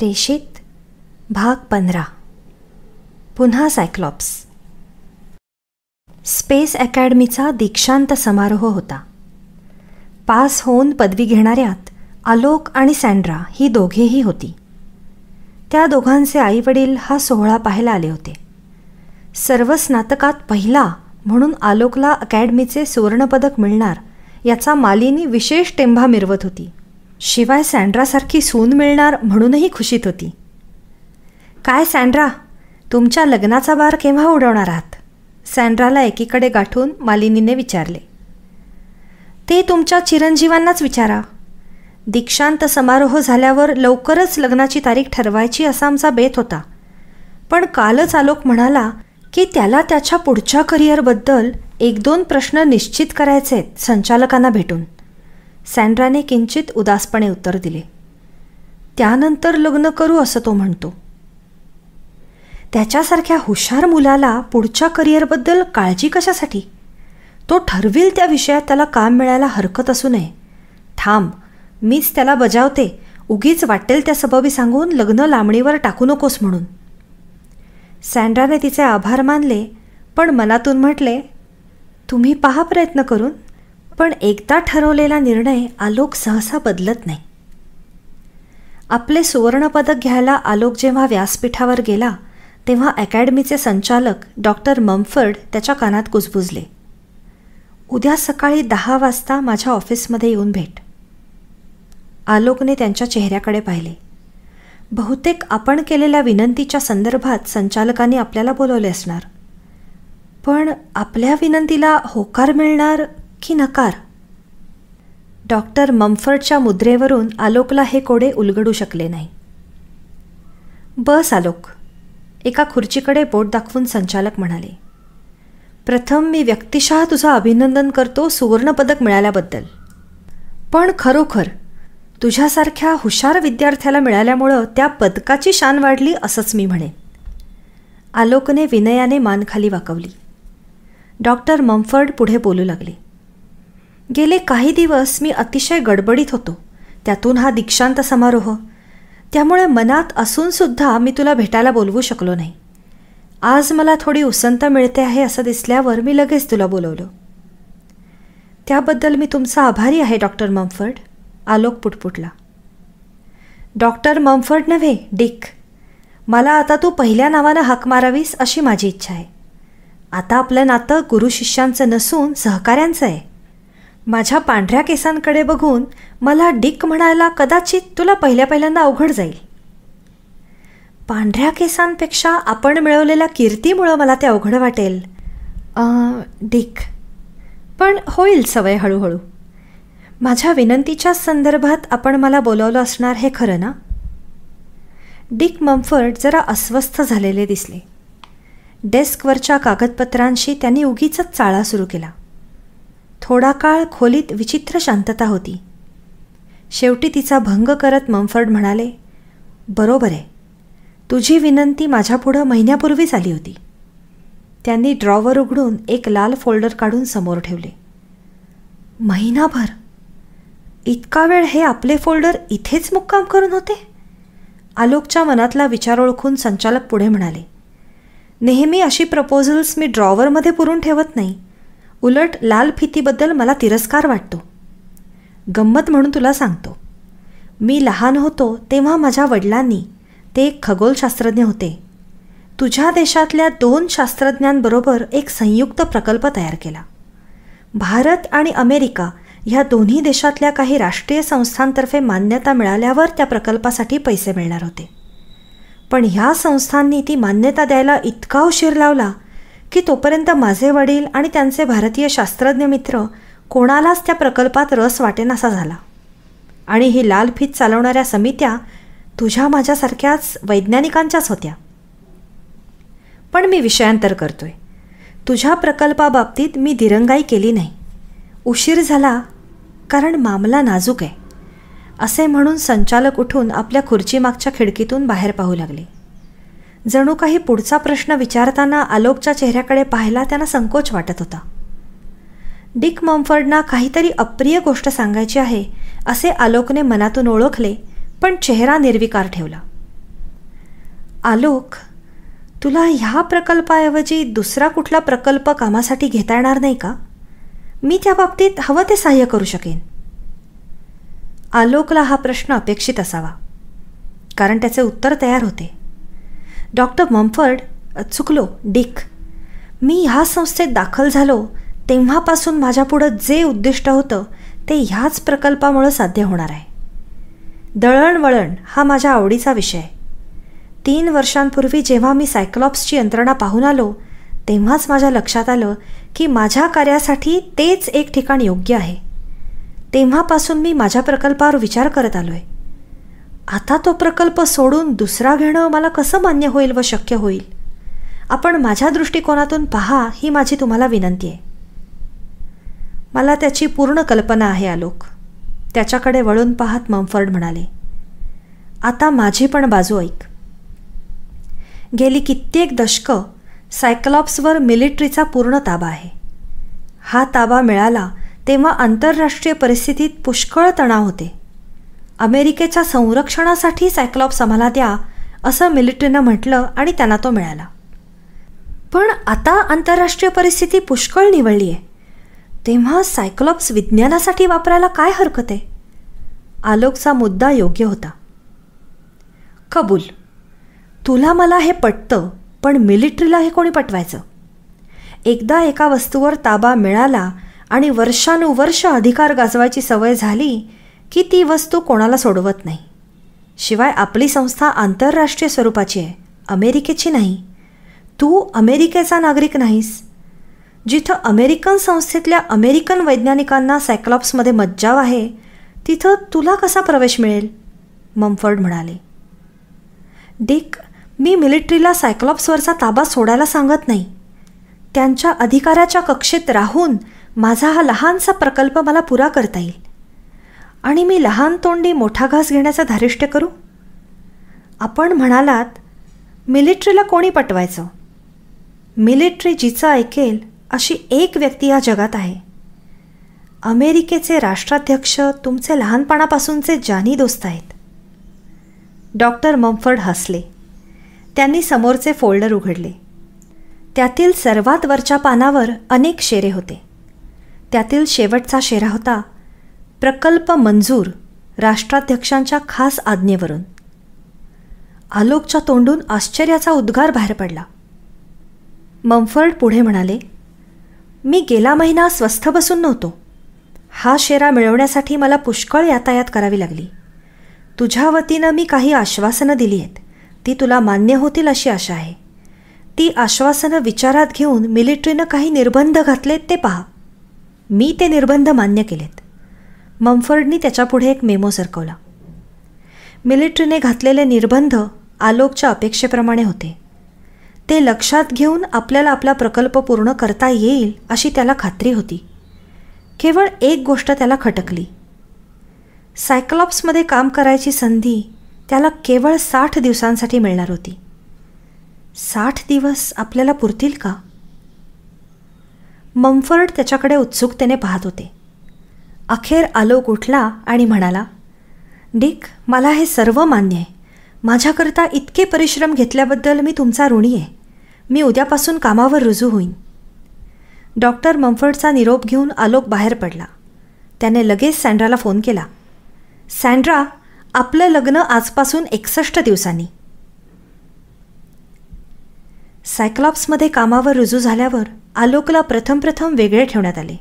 प्रेषित भाग 15. पुन्हा सायक्लॉप्स. स्पेस अकॅडमीचा दीक्षांत समारोह होता. पास होऊन पदवी घेणाऱ्यात आलोक आणि सँड्रा ही दोघेही होती. त्या दोघांचे आईवडील हा सोहळा पाहायला आले होते. सर्व स्नातकात पहिला म्हणून आलोकला अकॅडमीचे सुवर्णपदक मिळणार याचा मालिनी विशेष टेंभा मिरवत होती. शिवाय सँड्रासारखी सून मिळणार म्हणूनही खुशीत होती. काय सँड्रा, तुमच्या लग्नाचा बार केव्हा उडवणार आहात? सँड्राला एकीकडे गाठून मालिनीने विचारले. ते तुमच्या चिरंजीवांनाच विचारा. दीक्षांत समारोह झाल्यावर लवकरच लग्नाची तारीख ठरवायची असा आमचा बेत होता. पण कालच आलोक म्हणाला की त्याला त्याच्या पुढच्या करिअरबद्दल 1-2 प्रश्न निश्चित करायचे आहेत संचालकांना भेटून. सँड्राने किंचित उदासपणे उत्तर दिले. त्यानंतर लग्न करू असं तो म्हणतो. त्याच्यासारख्या हुशार मुलाला पुढच्या करिअरबद्दल काळजी कशासाठी? तो ठरविल त्या विषयात त्याला काम मिळायला हरकत असू नये. थांब, मीच त्याला बजावते. उगीच वाटेल त्या सबबी सांगून लग्न लांबणीवर टाकू नकोस म्हणून. सँड्राने तिचे आभार मानले, पण मनातून म्हटले, तुम्ही पहा प्रयत्न करून. पण एकदा ठरवलेला निर्णय आलोक सहसा बदलत नाही. आपले सुवर्णपदक घ्यायला आलोक जेव्हा व्यासपीठावर गेला तेव्हा अकॅडमीचे संचालक डॉक्टर मम्फर्ड त्याच्या कानात कुजबुजले. उद्या सकाळी 10 वाजता माझ्या ऑफिसमध्ये येऊन भेट. आलोकने त्यांच्या चेहऱ्याकडे पाहिले. बहुतेक आपण केलेल्या विनंतीच्या संदर्भात संचालकांनी आपल्याला बोलवले असणार. पण आपल्या विनंतीला होकार मिळणार की नकार? डॉक्टर मम्फर्डच्या मुद्रेवरून आलोकला हे कोडे उलगडू शकले नाही. बस आलोक, एका खुर्चीकडे बोट दाखवून संचालक म्हणाले. प्रथम मी व्यक्तिशः तुझं अभिनंदन करतो सुवर्णपदक मिळाल्याबद्दल. पण खरोखर तुझ्यासारख्या हुशार विद्यार्थ्याला मिळाल्यामुळं त्या पदकाची शान वाढली असंच मी म्हणेन. आलोकने विनयाने मान खाली वाकवली. डॉक्टर मम्फर्ड पुढे बोलू लागले. गेले काही दिवस मी अतिशय गडबडीत होतो. त्यातून हा दीक्षांत समारोह. त्यामुळे मनात असूनसुद्धा मी तुला भेटायला बोलवू शकलो नाही. आज मला थोडी उसंत मिळते आहे असं दिसल्यावर मी लगेच तुला बोलवलं. त्याबद्दल मी तुमचा आभारी आहे डॉक्टर मम्फर्ड. आलोक पुटपुटला. डॉक्टर मम्फर्ड नव्हे, डिक. मला आता तू पहिल्या नावानं हाक मारावीस अशी माझी इच्छा आहे. आता आपलं नातं गुरु शिष्यांचं नसून सहकाऱ्यांचं आहे. माझ्या पांढऱ्या केसांकडे बघून मला डिक म्हणायला कदाचित तुला पहिल्यांदा अवघड जाईल. पांढऱ्या केसांपेक्षा आपण मिळवलेल्या कीर्तीमुळं मला ते अवघड वाटेल. डिक. पण होईल सवय हळूहळू. माझ्या विनंतीच्या संदर्भात आपण मला बोलावलं असणार हे खरं ना? डिक मम्फर्ड जरा अस्वस्थ झालेले दिसले. डेस्कवरच्या कागदपत्रांशी त्यांनी उगीचच चाळा सुरू केला. थोडा काळ खोलीत विचित्र शांतता होती. शेवटी तिचा भंग करत मम्फर्ड म्हणाले, बरोबर आहे. तुझी विनंती माझ्यापुढं महिन्यापूर्वीच आली होती. त्यांनी ड्रॉवर उघडून एक लाल फोल्डर काढून समोर ठेवले. महिनाभर? इतका वेळ हे आपले फोल्डर इथेच मुक्काम करून होते? आलोकच्या मनातला विचार ओळखून संचालक पुढे म्हणाले. नेहमी अशी प्रपोजल्स मी ड्रॉवरमध्ये पुरून ठेवत नाही. उलट लाल फितीबद्दल मला तिरस्कार वाटतो. गंमत म्हणून तुला सांगतो, मी लहान होतो तेव्हा माझ्या वडिलांनी, ते एक खगोलशास्त्रज्ञ होते, तुझ्या देशातल्या 2 शास्त्रज्ञांबरोबर एक संयुक्त प्रकल्प तयार केला. भारत आणि अमेरिका ह्या दोन्ही देशातल्या काही राष्ट्रीय संस्थांतर्फे मान्यता मिळाल्यावर त्या प्रकल्पासाठी पैसे मिळणार होते. पण ह्या संस्थांनी ती मान्यता द्यायला इतका उशीर लावला की तोपर्यंत माझे वडील आणि त्यांचे भारतीय शास्त्रज्ञ मित्र कोणालाच त्या प्रकल्पात रस वाटेनासा झाला. आणि ही लाल फीत चालवणाऱ्या समित्या तुझ्या माझ्यासारख्याच वैज्ञानिकांच्याच होत्या. पण मी विषयांतर करतोय. तुझ्या प्रकल्पाबाबतीत मी दिरंगाई केली नाही. उशीर झाला कारण मामला नाजूक आहे असे म्हणून संचालक उठून आपल्या खुर्चीमागच्या खिडकीतून बाहेर पाहू लागले. जणू काही पुढचा प्रश्न विचारताना आलोकच्या चेहऱ्याकडे पाहायला त्यांना संकोच वाटत होता. डिक मम्फर्डना काहीतरी अप्रिय गोष्ट सांगायची आहे असे आलोकने मनातून ओळखले, पण चेहरा निर्विकार ठेवला. आलोक, तुला ह्या प्रकल्पाऐवजी दुसरा कुठला प्रकल्प कामासाठी घेता येणार नाही का? मी त्या बाबतीत हवं ते सहाय्य करू शकेन. आलोकला हा प्रश्न अपेक्षित असावा, कारण त्याचे उत्तर तयार होते. डॉक्टर मम्फर्ड, चुकलो डिक. मी ह्या संस्थेत दाखल झालो तेव्हापासून माझ्यापुढं जे उद्दिष्ट होतं ते ह्याच प्रकल्पामुळं साध्य होणार आहे. दळणवळण हा माझ्या आवडीचा विषय. 3 वर्षांपूर्वी जेव्हा मी सायक्लॉप्सची यंत्रणा पाहून आलो तेव्हाच माझ्या लक्षात आलं की माझ्या कार्यासाठी तेच एक ठिकाण योग्य आहे. तेव्हापासून मी माझ्या प्रकल्पावर विचार करत आलो आहे. आता तो प्रकल्प सोडून दुसरा घेणं मला कसं मान्य होईल व शक्य होईल? आपण माझ्या दृष्टिकोनातून पहा, ही माझी तुम्हाला विनंती आहे. मला त्याची पूर्ण कल्पना आहे आलोक. त्याच्याकडे वळून पाहत मम्फर्ड म्हणाले, आता माझी पण बाजू ऐक. गेली कित्येक दशकं सायक्लॉप्सवर मिलिटरीचा पूर्ण ताबा आहे. हा ताबा मिळाला तेव्हा आंतरराष्ट्रीय परिस्थितीत पुष्कळ तणाव होते. अमेरिकेच्या संरक्षणासाठी सायक्लॉप्स आम्हाला द्या असं मिलिटरीनं म्हटलं आणि त्यांना तो मिळाला. पण आता आंतरराष्ट्रीय परिस्थिती पुष्कळ निवळली आहे, तेव्हा सायक्लॉप्स विज्ञानासाठी वापरायला काय हरकत आहे? आलोकचा मुद्दा योग्य होता. कबूल, तुला मला हे पटतं, पण मिलिटरीला हे कोणी पटवायचं? एकदा एका वस्तूवर ताबा मिळाला आणि वर्षानुवर्ष अधिकार गाजवायची सवय झाली की ती वस्तू कोणाला सोडवत नाही. शिवाय आपली संस्था आंतरराष्ट्रीय स्वरूपाची आहे, अमेरिकेची नाही. तू अमेरिकेचा नागरिक नाहीस. जिथं अमेरिकन संस्थेतल्या अमेरिकन वैज्ञानिकांना सायक्लॉप्समध्ये मज्जाव आहे तिथं तुला कसा प्रवेश मिळेल? मम्फर्ड म्हणाले. डिक, मी मिलिटरीला सायक्लॉप्सवरचा ताबा सोडायला सांगत नाही. त्यांच्या अधिकाराच्या कक्षेत राहून माझा हा लहानसा प्रकल्प मला पुरा करता येईल. आणि मी लहान तोंडी मोठा घास घेण्याचं धारिष्ट्य करू? आपण म्हणालात मिलिटरीला कोणी पटवायचं? मिलिटरी जिचं ऐकेल अशी एक व्यक्ती या जगात आहे. अमेरिकेचे राष्ट्राध्यक्ष तुमचे लहानपणापासूनचे जानी दोस्त आहेत. डॉक्टर मम्फर्ड हसले. त्यांनी समोरचे फोल्डर उघडले. त्यातील सर्वात वरच्या पानावर अनेक शेरे होते. त्यातील शेवटचा शेरा होता, प्रकल्प मंजूर, राष्ट्राध्यक्षांच्या खास आज्ञेवरून. आलोकच्या तोंडून आश्चर्याचा उद्गार बाहेर पडला. मम्फर्ड पुढे म्हणाले, मी गेला महिना स्वस्थ बसून नव्हतो. हा शेरा मिळवण्यासाठी मला पुष्कळ यातायात करावी लागली. तुझ्या वतीनं मी काही आश्वासनं दिली आहेत. ती तुला मान्य होतील अशी आशा आहे. ती आश्वासनं विचारात घेऊन मिलिटरीनं काही निर्बंध घातलेत ते पहा. मी ते निर्बंध मान्य केलेत. मम्फर्डनी त्याच्यापुढे एक मेमो सरकवला. मिलिटरीने घातलेले निर्बंध आलोकच्या अपेक्षेप्रमाणे होते. ते लक्षात घेऊन आपल्याला आपला प्रकल्प पूर्ण करता येईल अशी त्याला खात्री होती. केवळ एक गोष्ट त्याला खटकली. सायक्लॉप्समध्ये काम करायची संधी त्याला केवळ 60 दिवसांसाठी मिळणार होती. 60 दिवस आपल्याला पुरतील का? मम्फर्ड त्याच्याकडे उत्सुकतेने पाहत होते. अखेर आलोक उठला आणि म्हणाला, डिक, मला हे सर्व मान्य आहे. माझ्याकरता इतके परिश्रम घेतल्याबद्दल मी तुमचा ऋणी आहे. मी उद्यापासून कामावर रुजू होईन. डॉक्टर मम्फर्डचा निरोप घेऊन आलोक बाहेर पडला. त्याने लगेच सँड्राला फोन केला. सँड्रा, आपलं लग्न आजपासून 61 दिवसांनी. सायक्लॉप्समध्ये कामावर रुजू झाल्यावर आलोकला प्रथम वेगळे ठेवण्यात आले.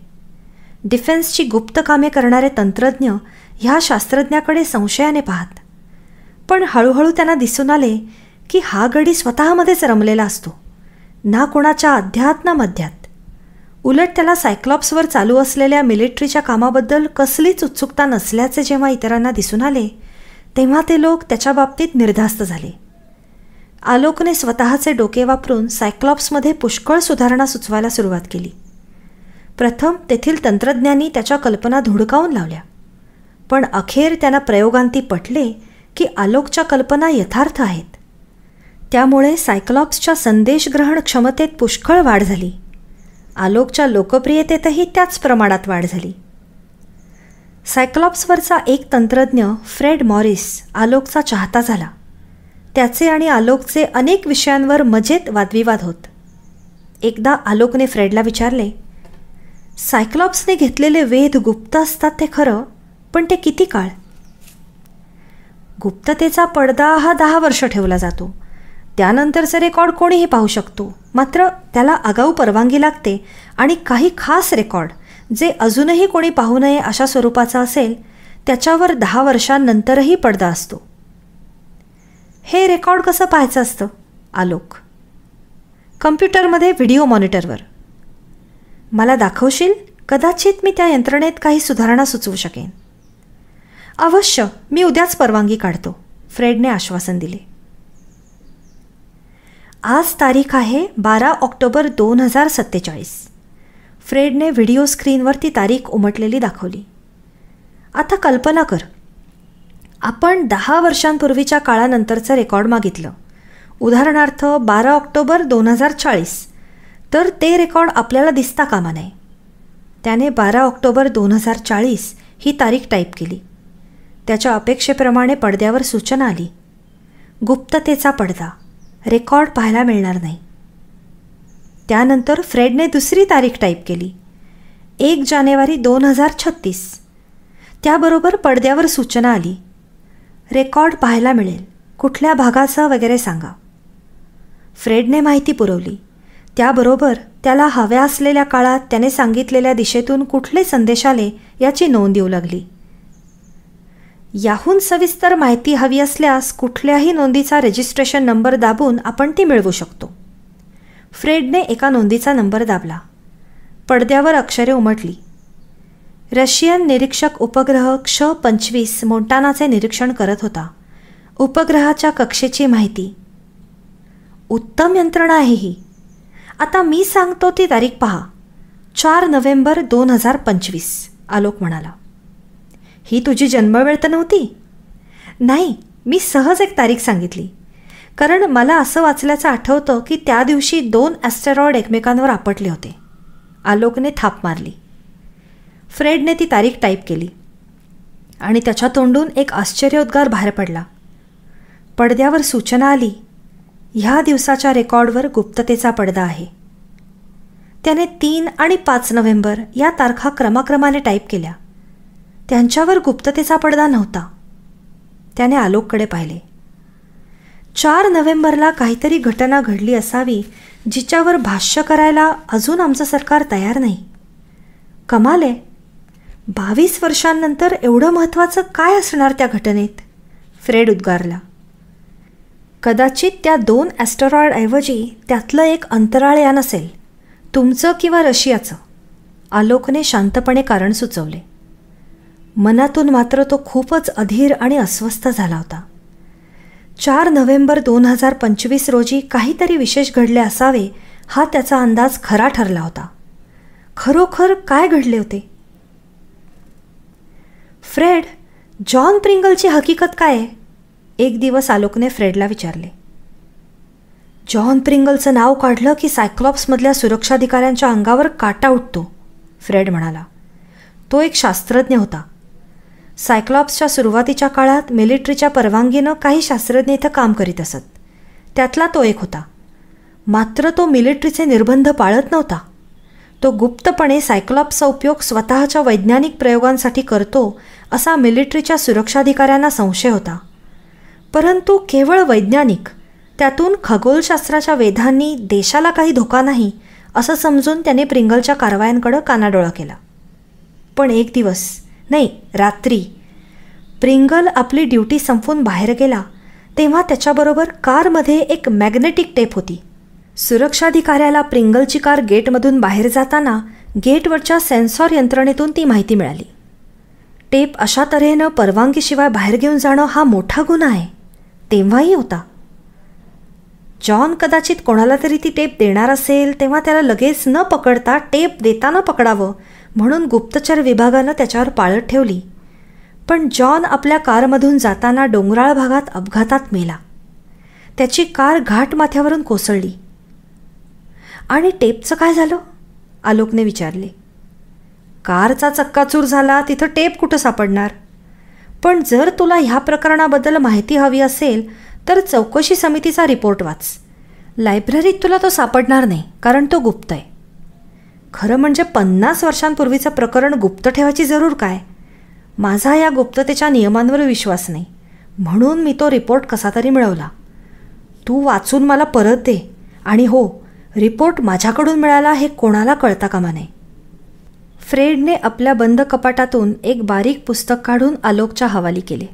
डिफेन्सची गुप्त कामे करणारे तंत्रज्ञ ह्या शास्त्रज्ञाकडे संशयाने पाहत. पण हळूहळू त्यांना दिसून आले की हा गडी स्वतःमध्येच रमलेला असतो, ना कोणाच्या अध्यात ना मध्यात. उलट त्याला सायक्लॉप्सवर चालू असलेल्या मिलिटरीच्या कामाबद्दल कसलीच उत्सुकता नसल्याचे जेव्हा इतरांना दिसून आले तेव्हा ते लोक त्याच्या बाबतीत निर्धास्त झाले. आलोकने स्वतःचे डोके वापरून सायक्लॉप्समध्ये पुष्कळ सुधारणा सुचवायला सुरुवात केली. प्रथम तेथील तंत्रज्ञांनी त्याच्या कल्पना धुडकावून लावल्या, पण अखेर त्यांना प्रयोगांती पटले की आलोकच्या कल्पना यथार्थ आहेत. त्यामुळे सायक्लॉप्सच्या संदेशग्रहण क्षमतेत पुष्कळ वाढ झाली. आलोकच्या लोकप्रियतेतही त्याच प्रमाणात वाढ झाली. सायक्लॉप्सवरचा एक तंत्रज्ञ फ्रेड मॉरिस आलोकचा चाहता झाला. त्याचे आणि आलोकचे अनेक विषयांवर मजेत वादविवाद होत. एकदा आलोकने फ्रेडला विचारले, सायक्लॉप्सने घेतलेले वेध गुप्त असतात ते खरं, पण ते किती काळ? गुप्ततेचा पडदा हा 10 वर्ष ठेवला जातो. त्यानंतरचे रेकॉर्ड कोणीही पाहू शकतो. मात्र त्याला आगाऊ परवानगी लागते आणि काही खास रेकॉर्ड जे अजूनही कोणी पाहू नये अशा स्वरूपाचा असेल त्याच्यावर 10 वर्षांनंतरही पडदा असतो. हे रेकॉर्ड कसं पाहायचं असतं? आलोक. कम्प्युटरमध्ये व्हिडिओ मॉनिटरवर. मला दाखवशील? कदाचित मी त्या यंत्रणेत काही सुधारणा सुचवू शकेन. अवश्य, मी उद्याच परवानगी काढतो, फ्रेडने आश्वासन दिले. आज तारीख आहे 12 ऑक्टोबर 2047. फ्रेडने व्हिडिओ स्क्रीनवर ती तारीख उमटलेली दाखवली. आता कल्पना कर, आपण 10 वर्षांपूर्वीच्या काळानंतरचं रेकॉर्ड मागितलं, उदाहरणार्थ 12 ऑक्टोबर 2040, तर ते रेकॉर्ड आपल्याला दिसता कामा नये. त्याने 12 ऑक्टोबर 2040 ही तारीख टाईप केली. त्याच्या अपेक्षेप्रमाणे पडद्यावर सूचना आली, गुप्ततेचा पडदा, रेकॉर्ड पाहायला मिळणार नाही. त्यानंतर फ्रेडने दुसरी तारीख टाईप केली, 1 जानेवारी 2036. त्याबरोबर पडद्यावर सूचना आली, रेकॉर्ड पाहायला मिळेल, कुठल्या भागाचा वगैरे सांगा. फ्रेडने माहिती पुरवली. त्याबरोबर त्याला हव्या असलेल्या काळात त्याने सांगितलेल्या दिशेतून कुठले संदेश आले याची नोंद येऊ लागली. याहून सविस्तर माहिती हवी असल्यास कुठल्याही नोंदीचा रजिस्ट्रेशन नंबर दाबून आपण ती मिळवू शकतो. फ्रेडने एका नोंदीचा नंबर दाबला. पडद्यावर अक्षरे उमटली. रशियन निरीक्षक उपग्रह क्ष-25 मोंटानाचे निरीक्षण करत होता. उपग्रहाच्या कक्षेची माहिती. उत्तम यंत्रणा आहे ही. आता मी सांगतो ती तारीख पहा, 4 नोव्हेंबर 2025, आलोक म्हणाला. ही तुझी जन्मवेळ तर नव्हती? नाही, मी सहज एक तारीख सांगितली, कारण मला असं वाचल्याचं आठवतं की त्या दिवशी 2 ॲस्टेरॉइड एकमेकांवर आपटले होते. आलोकने थाप मारली. फ्रेडने ती तारीख टाईप केली आणि त्याच्या तोंडून एक आश्चर्योद्गार बाहेर पडला. पडद्यावर सूचना आली, ह्या दिवसाच्या रेकॉर्डवर गुप्ततेचा पडदा आहे. त्याने 3 आणि 5 नोव्हेंबर या तारखा क्रमाक्रमाने टाईप केल्या. त्यांच्यावर गुप्ततेचा पडदा नव्हता. त्याने आलोककडे पाहिले. 4 नोव्हेंबरला काहीतरी घटना घडली असावी जिच्यावर भाष्य करायला अजून आमचं सरकार तयार नाही. कमाल आहे. 22 वर्षांनंतर एवढं महत्त्वाचं काय असणार त्या घटनेत? फ्रेड उद्गारला. कदाचित त्या 2 ॲस्टेरॉइडऐवजी त्यातलं एक अंतराळयान असेल, तुमचं किंवा रशियाचं. आलोकने शांतपणे कारण सुचवले. मनातून मात्र तो खूपच अधीर आणि अस्वस्थ झाला होता. 4 नोव्हेंबर 2025 रोजी काहीतरी विशेष घडले असावे हा त्याचा अंदाज खरा ठरला होता. खरोखर काय घडले होते? फ्रेड, जॉन प्रिंगलची हकीकत काय आहे? एक दिवस आलोकने फ्रेडला विचारले. जॉन प्रिंगलचं नाव काढलं की सायक्लॉप्समधल्या सुरक्षाधिकाऱ्यांच्या अंगावर काटा उठतो, फ्रेड म्हणाला. तो एक शास्त्रज्ञ होता. सायक्लॉप्सच्या सुरुवातीच्या काळात मिलिटरीच्या परवानगीनं काही शास्त्रज्ञ इथं काम करीत असत. त्यातला तो एक होता. मात्र तो मिलिटरीचे निर्बंध पाळत नव्हता. तो गुप्तपणे सायक्लॉप्सचा उपयोग स्वतःच्या वैज्ञानिक प्रयोगांसाठी करतो असा मिलिटरीच्या सुरक्षाधिकाऱ्यांना संशय होता. परंतु केवळ वैज्ञानिक, त्यातून खगोलशास्त्राच्या वेधांनी देशाला काही धोका नाही असं समजून त्याने प्रिंगलच्या कारवायांकडं कानाडोळा केला. पण एक दिवस, नाही रात्री, प्रिंगल आपली ड्युटी संपवून बाहेर गेला तेव्हा त्याच्याबरोबर कारमध्ये एक मॅग्नेटिक टेप होती. सुरक्षाधिकाऱ्याला प्रिंगलची कार गेटमधून बाहेर जाताना गेटवरच्या सेन्सॉर यंत्रणेतून ती माहिती मिळाली. टेप अशा तऱ्हेनं परवानगीशिवाय बाहेर घेऊन जाणं हा मोठा गुन्हा आहे. तेव्हाही होता. जॉन कदाचित कोणाला तरी ती टेप देणार असेल तेव्हा त्याला लगेच न पकडता टेप देताना पकडावं म्हणून गुप्तचर विभागानं त्याच्यावर पाळत ठेवली. पण जॉन आपल्या कारमधून जाताना डोंगराळ भागात अपघातात मेला. त्याची कार घाटमाथ्यावरून कोसळली. आणि टेपचं काय झालं? आलोकने विचारले. कारचा चक्काचूर झाला, तिथं टेप कुठं सापडणार? पण जर तुला ह्या प्रकरणाबद्दल माहिती हवी असेल तर चौकशी समितीचा रिपोर्ट वाच. लायब्ररीत तुला तो सापडणार नाही, कारण तो गुप्त आहे. खरं म्हणजे 50 वर्षांपूर्वीचं प्रकरण गुप्त ठेवायची जरूर काय? माझा या गुप्ततेच्या नियमांवर विश्वास नाही, म्हणून मी तो रिपोर्ट कसा तरी मिळवला. तू वाचून मला परत दे. आणि हो, रिपोर्ट माझ्याकडून मिळाला हे कोणाला कळता कामा नये. फ्रेडने आपल्या बंद कपाटातून एक बारीक पुस्तक काढून आलोकच्या हवाली केले.